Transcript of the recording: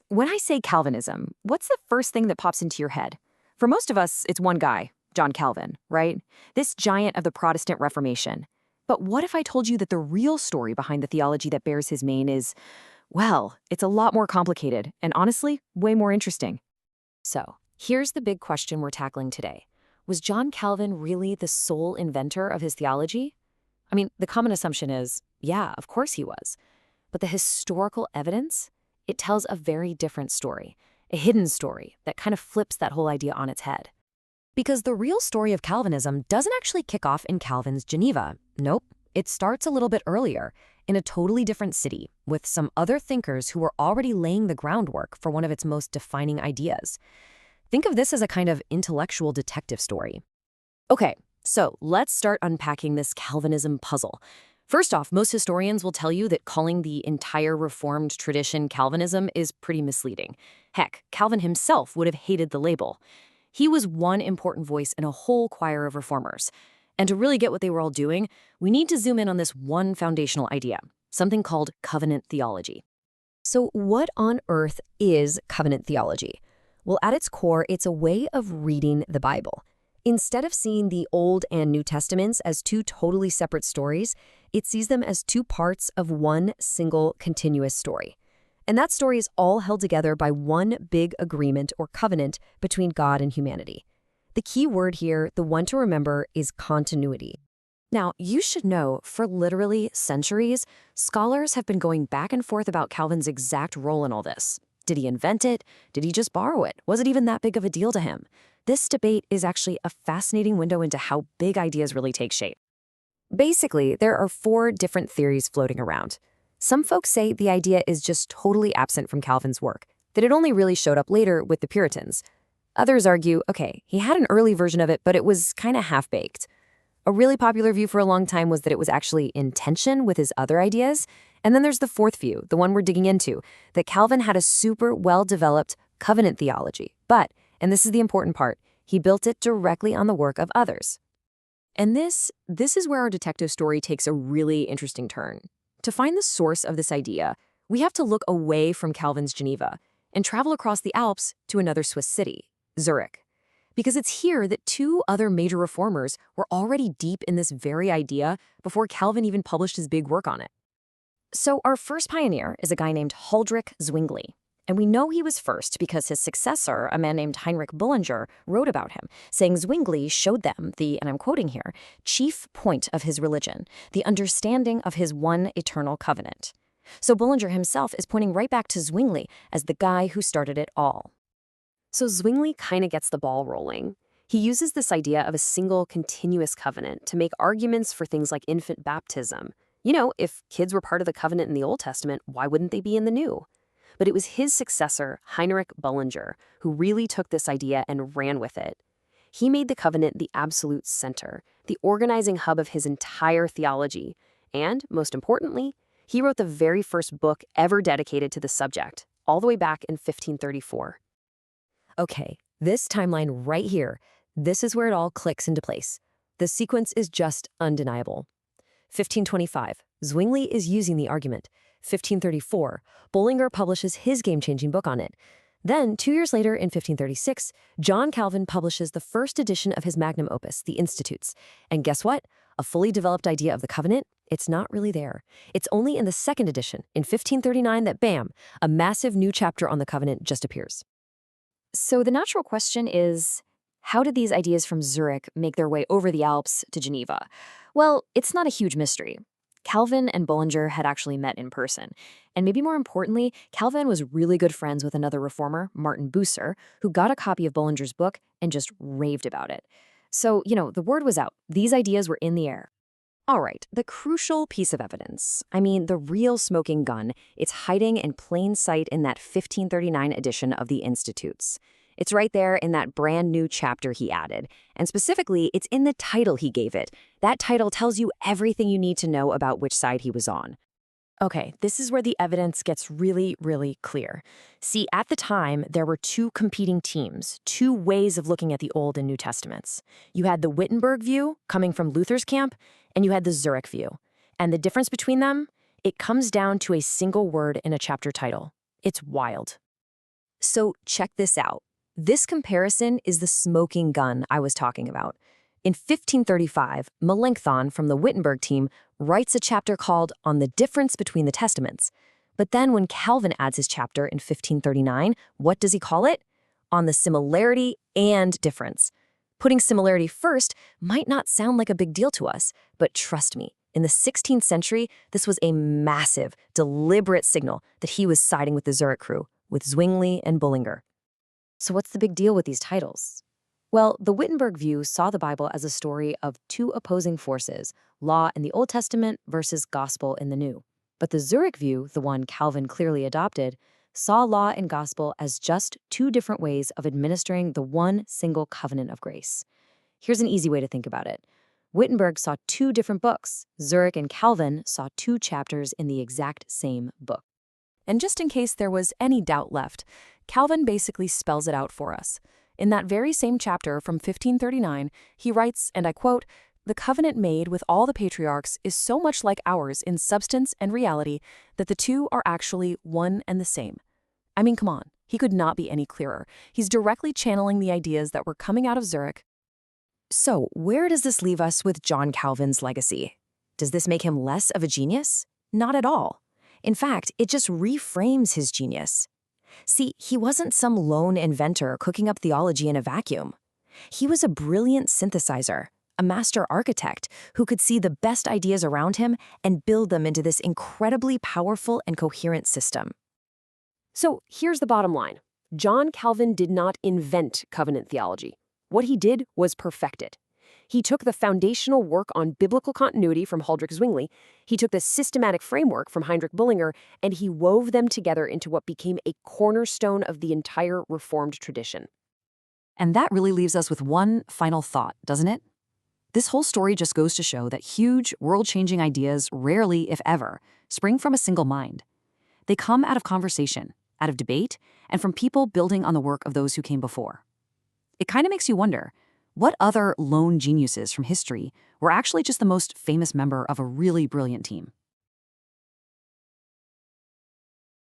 When I say Calvinism, what's the first thing that pops into your head? For most of us, it's one guy, John Calvin, right? This giant of the Protestant Reformation. But what if I told you that the real story behind the theology that bears his name is, well, it's a lot more complicated and honestly, way more interesting. So, here's the big question we're tackling today. Was John Calvin really the sole inventor of his theology? I mean, the common assumption is, yeah, of course he was. But the historical evidence? It tells a very different story, a hidden story that kind of flips that whole idea on its head. Because the real story of Calvinism doesn't actually kick off in Calvin's Geneva. Nope, it starts a little bit earlier, in a totally different city, with some other thinkers who were already laying the groundwork for one of its most defining ideas. Think of this as a kind of intellectual detective story. Okay, so let's start unpacking this Calvinism puzzle. First off, most historians will tell you that calling the entire Reformed tradition Calvinism is pretty misleading. Heck, Calvin himself would have hated the label. He was one important voice in a whole choir of reformers. And to really get what they were all doing, we need to zoom in on this one foundational idea, something called covenant theology. So what on earth is covenant theology? Well, at its core, it's a way of reading the Bible. Instead of seeing the Old and New Testaments as two totally separate stories, it sees them as two parts of one single continuous story. And that story is all held together by one big agreement or covenant between God and humanity. The key word here, the one to remember, is continuity. Now, you should know, for literally centuries, scholars have been going back and forth about Calvin's exact role in all this. Did he invent it? Did he just borrow it? Was it even that big of a deal to him? This debate is actually a fascinating window into how big ideas really take shape. Basically, there are 4 different theories floating around. Some folks say the idea is just totally absent from Calvin's work, that it only really showed up later with the Puritans. Others argue, okay, he had an early version of it, but it was kind of half-baked. A really popular view for a long time was that it was actually in tension with his other ideas. And then there's the 4th view, the one we're digging into, that Calvin had a super well-developed covenant theology. But, and this is the important part, he built it directly on the work of others. And this is where our detective story takes a really interesting turn. To find the source of this idea, we have to look away from Calvin's Geneva and travel across the Alps to another Swiss city, Zurich. Because it's here that 2 other major reformers were already deep in this very idea before Calvin even published his big work on it. So our first pioneer is a guy named Huldrych Zwingli. And we know he was first because his successor, a man named Heinrich Bullinger, wrote about him, saying Zwingli showed them the, and I'm quoting here, chief point of his religion, the understanding of his one eternal covenant. So Bullinger himself is pointing right back to Zwingli as the guy who started it all. So Zwingli kind of gets the ball rolling. He uses this idea of a single continuous covenant to make arguments for things like infant baptism. You know, if kids were part of the covenant in the Old Testament, why wouldn't they be in the New? But it was his successor, Heinrich Bullinger, who really took this idea and ran with it. He made the covenant the absolute center, the organizing hub of his entire theology. And, most importantly, he wrote the very first book ever dedicated to the subject, all the way back in 1534. Okay, this timeline right here, this is where it all clicks into place. The sequence is just undeniable. 1525, Zwingli is using the argument. 1534, Bullinger publishes his game-changing book on it. Then, 2 years later, in 1536, John Calvin publishes the first edition of his magnum opus, the Institutes. And guess what? A fully developed idea of the covenant? It's not really there. It's only in the second edition, in 1539, that bam, a massive new chapter on the covenant just appears. So the natural question is, how did these ideas from Zurich make their way over the Alps to Geneva? Well, it's not a huge mystery. Calvin and Bullinger had actually met in person. And maybe more importantly, Calvin was really good friends with another reformer, Martin Bucer, who got a copy of Bullinger's book and just raved about it. So, the word was out. These ideas were in the air. All right, the crucial piece of evidence. I mean, the real smoking gun. It's hiding in plain sight in that 1539 edition of the Institutes. It's right there in that brand new chapter he added. And specifically, it's in the title he gave it. That title tells you everything you need to know about which side he was on. Okay, this is where the evidence gets really, really clear. See, at the time, there were 2 competing teams, 2 ways of looking at the Old and New Testaments. You had the Wittenberg view, coming from Luther's camp, and you had the Zurich view. And the difference between them? It comes down to a single word in a chapter title. It's wild. So check this out. This comparison is the smoking gun I was talking about. In 1535, Melanchthon from the Wittenberg team writes a chapter called On the Difference Between the Testaments. But then when Calvin adds his chapter in 1539, what does he call it? On the Similarity and Difference. Putting similarity first might not sound like a big deal to us, but trust me, in the 16th century, this was a massive, deliberate signal that he was siding with the Zurich crew, with Zwingli and Bullinger. So what's the big deal with these titles? Well, the Wittenberg view saw the Bible as a story of two opposing forces, law in the Old Testament versus gospel in the New. But the Zurich view, the one Calvin clearly adopted, saw law and gospel as just two different ways of administering the one single covenant of grace. Here's an easy way to think about it. Wittenberg saw two different books. Zurich and Calvin saw two chapters in the exact same book. And just in case there was any doubt left, Calvin basically spells it out for us. In that very same chapter from 1539, he writes, and I quote, "The covenant made with all the patriarchs is so much like ours in substance and reality that the two are actually one and the same." I mean, come on, he could not be any clearer. He's directly channeling the ideas that were coming out of Zurich. So, where does this leave us with John Calvin's legacy? Does this make him less of a genius? Not at all. In fact, it just reframes his genius. See, he wasn't some lone inventor cooking up theology in a vacuum. He was a brilliant synthesizer, a master architect who could see the best ideas around him and build them into this incredibly powerful and coherent system. So here's the bottom line. John Calvin did not invent covenant theology. What he did was perfect it. He took the foundational work on biblical continuity from Huldrych Zwingli, he took the systematic framework from Heinrich Bullinger, and he wove them together into what became a cornerstone of the entire Reformed tradition. And that really leaves us with one final thought, doesn't it? This whole story just goes to show that huge, world-changing ideas rarely, if ever, spring from a single mind. They come out of conversation, out of debate, and from people building on the work of those who came before. It kind of makes you wonder, what other lone geniuses from history were actually just the most famous member of a really brilliant team?